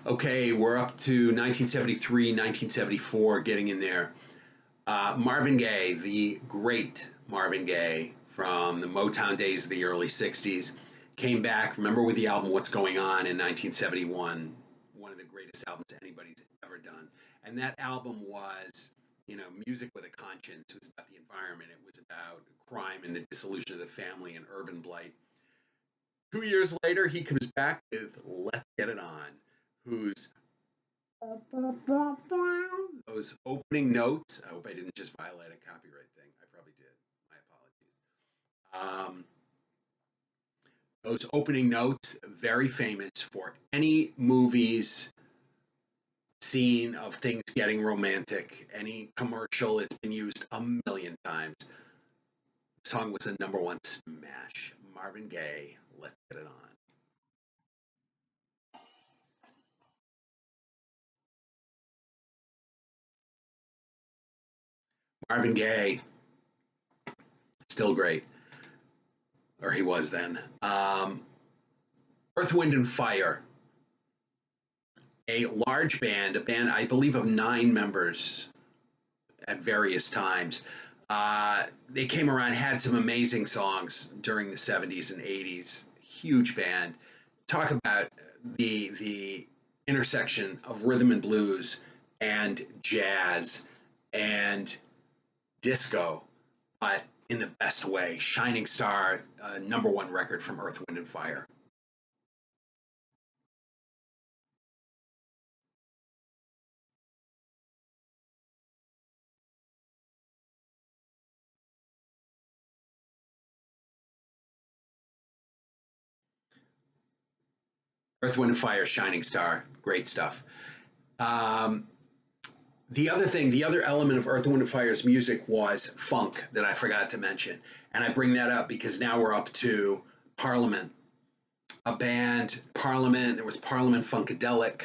Okay, we're up to 1973, 1974, getting in there. Marvin Gaye, the great Marvin Gaye from the Motown days of the early 60s, came back, remember, with the album What's Going On in 1971, one of the greatest albums anybody's ever done. And that album was, music with a conscience. It was about the environment. It was about crime and the dissolution of the family and urban blight. 2 years later, he comes back with Let's Get It On, whose those opening notes. I hope I didn't just violate a copyright thing. I probably did. My apologies. Those opening notes, very famous for any movies scene of things getting romantic, any commercial. It's been used a million times. The song was a #1 smash. Marvin Gaye, Let's Get It On. Marvin Gaye, still great, or he was then. Earth, Wind, and Fire, a large band, a band I believe of 9 members at various times. They came around, had some amazing songs during the 70s and 80s. Huge band. Talk about the intersection of rhythm and blues and jazz and disco, but in the best way. Shining Star, #1 record from Earth, Wind, and Fire. Earth, Wind, and Fire, Shining Star, great stuff. The other element of Earth, Wind, and Fire's music was funk that I forgot to mention. And I bring that up because now we're up to Parliament, a band, Parliament. There was Parliament Funkadelic.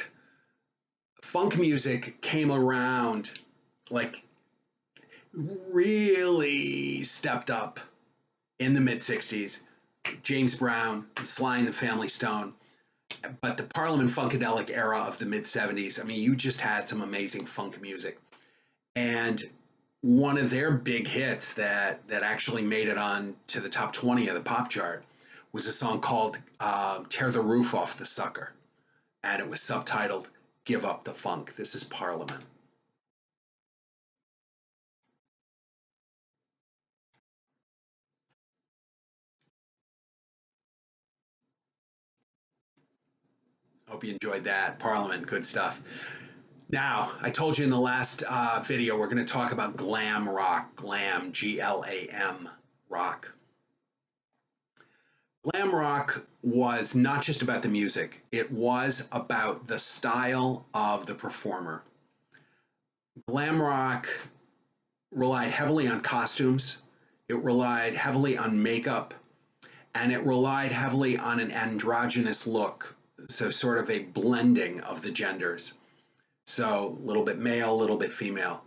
Funk music came around, like, really stepped up in the mid-60s. James Brown, Sly and the Family Stone. But the Parliament Funkadelic era of the mid-70s, I mean, you just had some amazing funk music. And one of their big hits that actually made it on to the top 20 of the pop chart was a song called Tear the Roof Off the Sucker. And it was subtitled Give Up the Funk. This is Parliament. Hope you enjoyed that. Parliament, good stuff. Now, I told you in the last video, we're going to talk about glam rock. Glam, G-L-A-M, rock. Glam rock was not just about the music. It was about the style of the performer. Glam rock relied heavily on costumes. It relied heavily on makeup. And it relied heavily on an androgynous look. So sort of a blending of the genders. So a little bit male, a little bit female.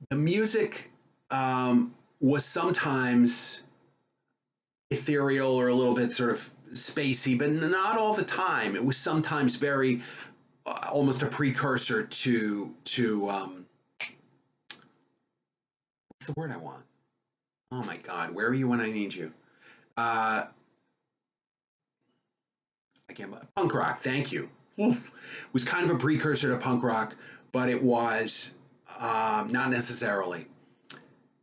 The music was sometimes ethereal or a little bit sort of spacey, but not all the time. It was sometimes very almost a precursor to what's the word I want? Oh my God, where are you when I need you? Punk rock. Thank you. Was kind of a precursor to punk rock, but it was not necessarily.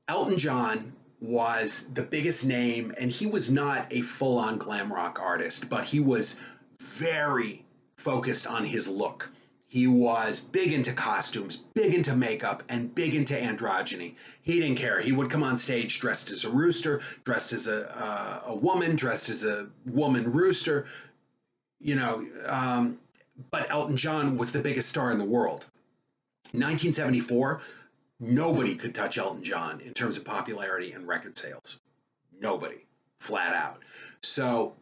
Elton John was the biggest name, and he was not a full-on glam rock artist, but he was very focused on his look. He was big into costumes, big into makeup, and big into androgyny. He didn't care. He would come on stage dressed as a rooster, dressed as a woman, dressed as a woman rooster, but Elton John was the biggest star in the world. 1974, nobody could touch Elton John in terms of popularity and record sales. Nobody, flat out. So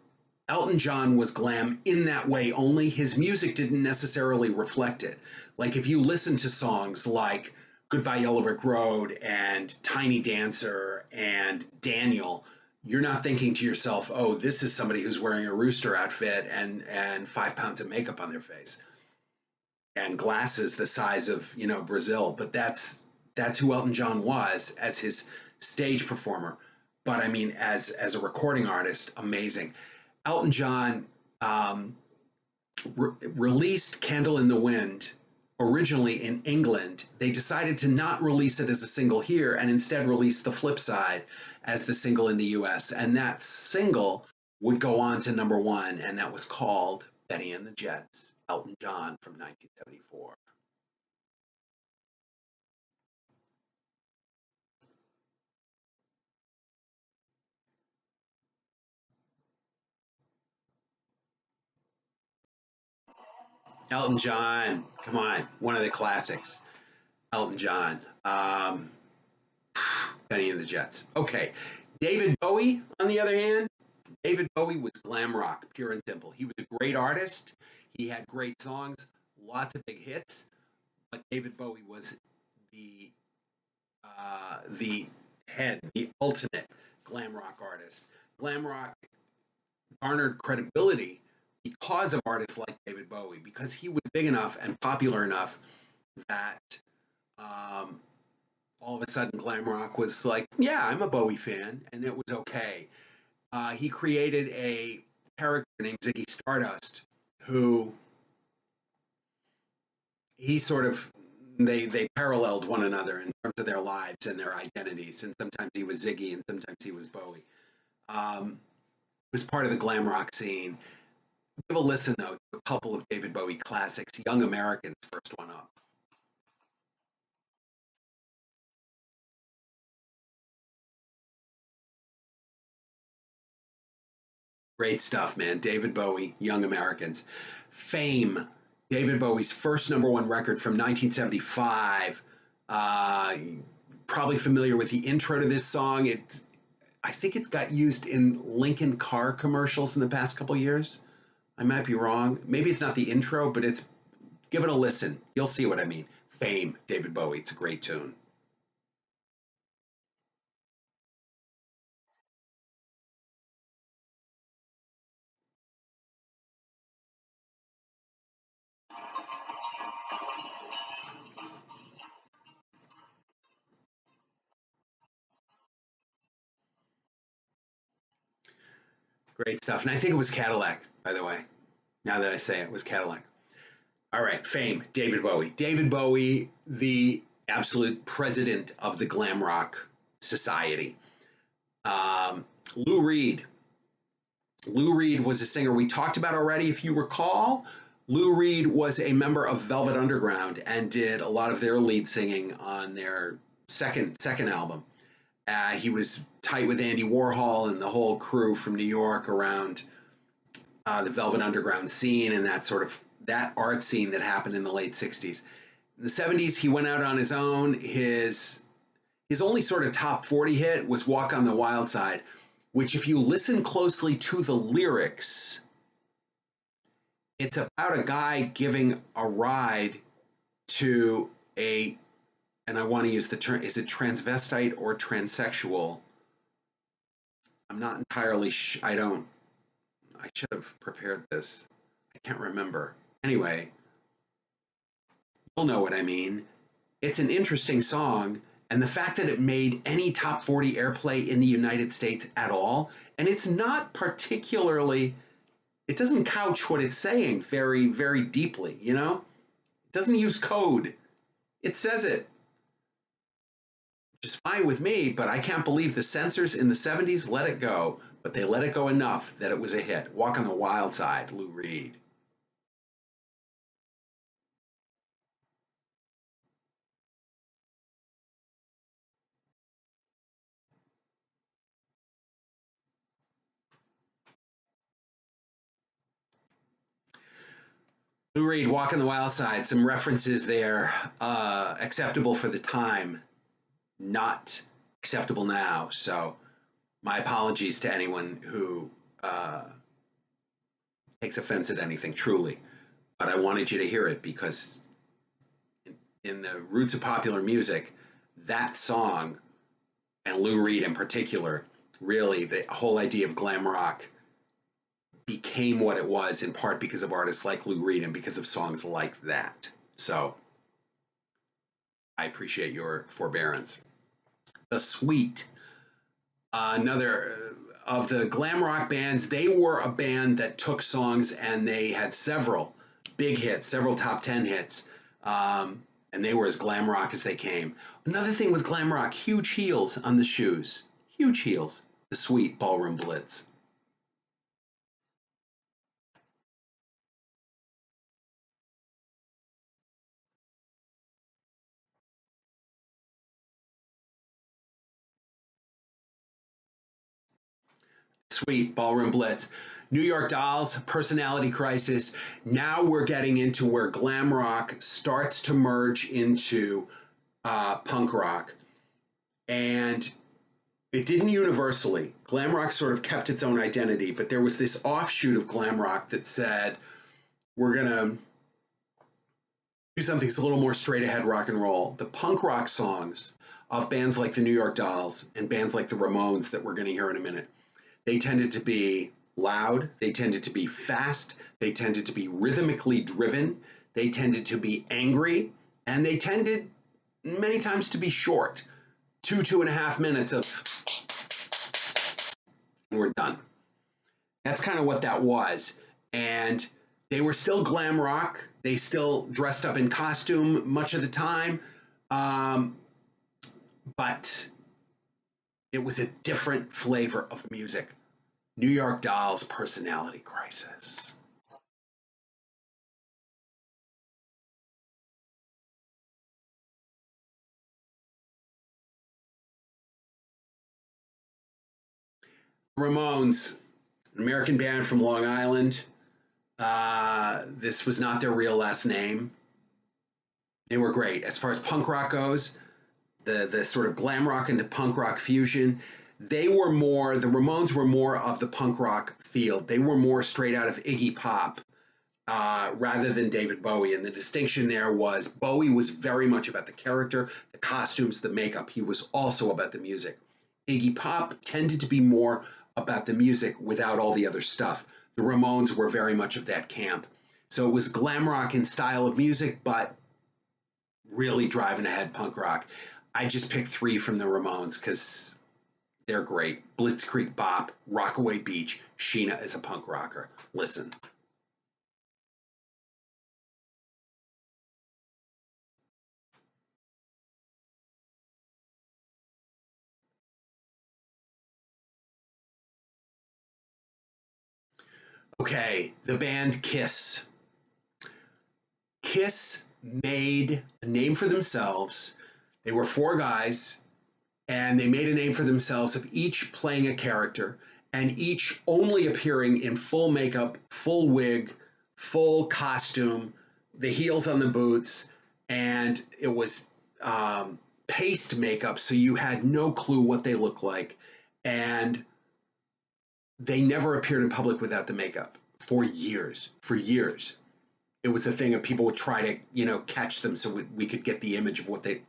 Elton John was glam in that way, only his music didn't necessarily reflect it. Like if you listen to songs like Goodbye Yellow Brick Road and Tiny Dancer and Daniel, you're not thinking to yourself, oh, this is somebody who's wearing a rooster outfit and 5 pounds of makeup on their face and glasses the size of, Brazil. But that's who Elton John was as his stage performer. But I mean, as a recording artist, amazing. Elton John released Candle in the Wind originally in England. They decided to not release it as a single here and instead release the flip side as the single in the US. And that single would go on to number one, and that was called Benny and the Jets, Elton John from 1974. Elton John, come on, one of the classics. Elton John. Benny and the Jets. Okay. David Bowie, on the other hand, David Bowie was glam rock, pure and simple. He was a great artist. He had great songs, lots of big hits. But David Bowie was the the head, the ultimate glam rock artist. Glam rock garnered credibility because of artists like David Bowie, because he was big enough and popular enough that um, all of a sudden glam rock was like, yeah, I'm a Bowie fan, and it was okay. He created a character named Ziggy Stardust, who he sort of they paralleled one another in terms of their lives and their identities. And sometimes he was Ziggy, and sometimes he was Bowie. Was part of the glam rock scene. Give a listen though to a couple of David Bowie classics. Young Americans, first one up. Great stuff, man. David Bowie, Young Americans. Fame, David Bowie's first number one record from 1975. Uh, Probably familiar with the intro to this song. I think it's got used in Lincoln car commercials in the past couple years. I might be wrong. Maybe it's not the intro, but give it a listen. You'll see what I mean. Fame, David Bowie. It's a great tune. Great stuff. And I think it was Cadillac, by the way. Now that I say it, was Cadillac. All right, Fame, David Bowie. David Bowie, the absolute president of the glam rock society. Um, Lou Reed. Lou Reed was a singer we talked about already, if you recall. Lou Reed was a member of Velvet Underground and did a lot of their lead singing on their second album. He was tight with Andy Warhol and the whole crew from New York around the Velvet Underground scene and that art scene that happened in the late 60s. In the 70s, he went out on his own. His only sort of top 40 hit was Walk on the Wild Side, which, if you listen closely to the lyrics, it's about a guy giving a ride to and I want to use the term, is it transvestite or transsexual? I'm not entirely, I should have prepared this. I can't remember. Anyway, you'll know what I mean. It's an interesting song, and the fact that it made any top 40 airplay in the United States at all, and it's not particularly, it doesn't couch what it's saying very, very deeply, It doesn't use code. It says it, which is fine with me, but I can't believe the censors in the 70s let it go, but they let it go enough that it was a hit. Walk on the Wild Side, Lou Reed. Lou Reed, Walk on the Wild Side, some references there, acceptable for the time, not acceptable now. So my apologies to anyone who takes offense at anything, truly. But I wanted you to hear it because in the roots of popular music, that song, and Lou Reed in particular, Really, the whole idea of glam rock became what it was in part because of artists like Lou Reed and because of songs like that. So I appreciate your forbearance. The Sweet, another of the glam rock bands, they were a band that took songs and they had several big hits, several top 10 hits. And they were as glam rock as they came. Another thing with glam rock, huge heels on the shoes, huge heels. The Sweet, Ballroom Blitz. Sweet, Ballroom Blitz. New York Dolls, Personality Crisis. Now we're getting into where glam rock starts to merge into punk rock. And it didn't universally. Glam rock sort of kept its own identity, but there was this offshoot of glam rock that said, we're going to do something that's a little more straight ahead rock and roll. The punk rock songs of bands like the New York Dolls and bands like the Ramones that we're going to hear in a minute, they tended to be loud, they tended to be fast, they tended to be rhythmically driven, they tended to be angry, and they tended many times to be short. 2.5 minutes of, and we're done. That's kind of what that was. And they were still glam rock. They still dressed up in costume much of the time. Um, but it was a different flavor of music. New York Dolls, Personality Crisis. Ramones, an American band from Long Island. This was not their real last name. They were great. As far as punk rock goes, the sort of glam rock into punk rock fusion, they were more, the Ramones were more of the punk rock field. They were more straight out of Iggy Pop rather than David Bowie. And the distinction there was Bowie was very much about the character, the costumes, the makeup. He was also about the music. Iggy Pop tended to be more about the music without all the other stuff. The Ramones were very much of that camp. So it was glam rock in style of music, but really driving ahead punk rock. I just picked three from the Ramones because they're great. Blitzkrieg Bop, Rockaway Beach, Sheena is a punk rocker. Listen. Okay, the band Kiss. Kiss made a name for themselves. They were four guys, and they made a name for themselves of each playing a character and each only appearing in full makeup, full wig, full costume, the heels on the boots, and it was paste makeup, so you had no clue what they looked like. And they never appeared in public without the makeup for years, for years. It was a thing of people would try to, catch them so we could get the image of what they.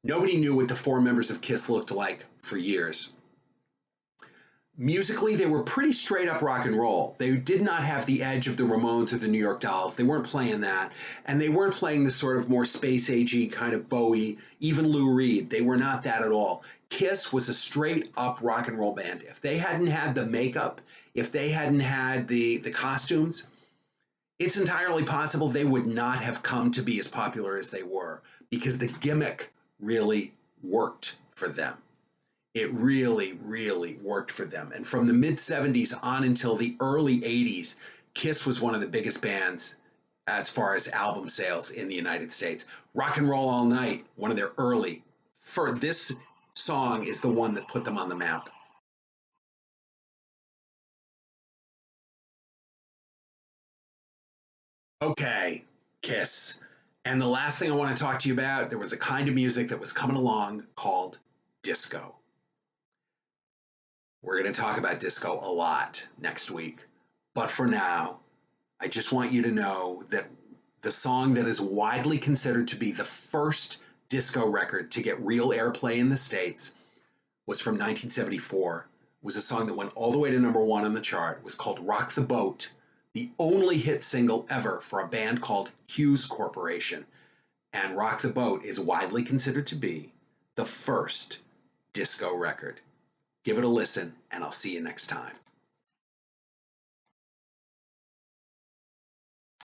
Nobody knew what the four members of Kiss looked like for years. Musically, they were pretty straight up rock and roll. They did not have the edge of the Ramones or the New York Dolls. They weren't playing that. And they weren't playing the sort of more space agey kind of Bowie, even Lou Reed. They were not that at all. Kiss was a straight up rock and roll band. If they hadn't had the makeup, if they hadn't had the costumes, it's entirely possible they would not have come to be as popular as they were because the gimmick really worked for them. It really, really worked for them. And from the mid 70s on until the early 80s, Kiss was one of the biggest bands as far as album sales in the United States. Rock and Roll All Night, one of their early, for this song is the one that put them on the map. Okay, Kiss. And the last thing I want to talk to you about, there was a kind of music that was coming along called disco. We're going to talk about disco a lot next week. But for now, I just want you to know that the song that is widely considered to be the first disco record to get real airplay in the States was from 1974. It was a song that went all the way to #1 on the chart. It was called Rock the Boat, the only hit single ever for a band called Hughes Corporation. And Rock the Boat is widely considered to be the first disco record. Give it a listen, and I'll see you next time.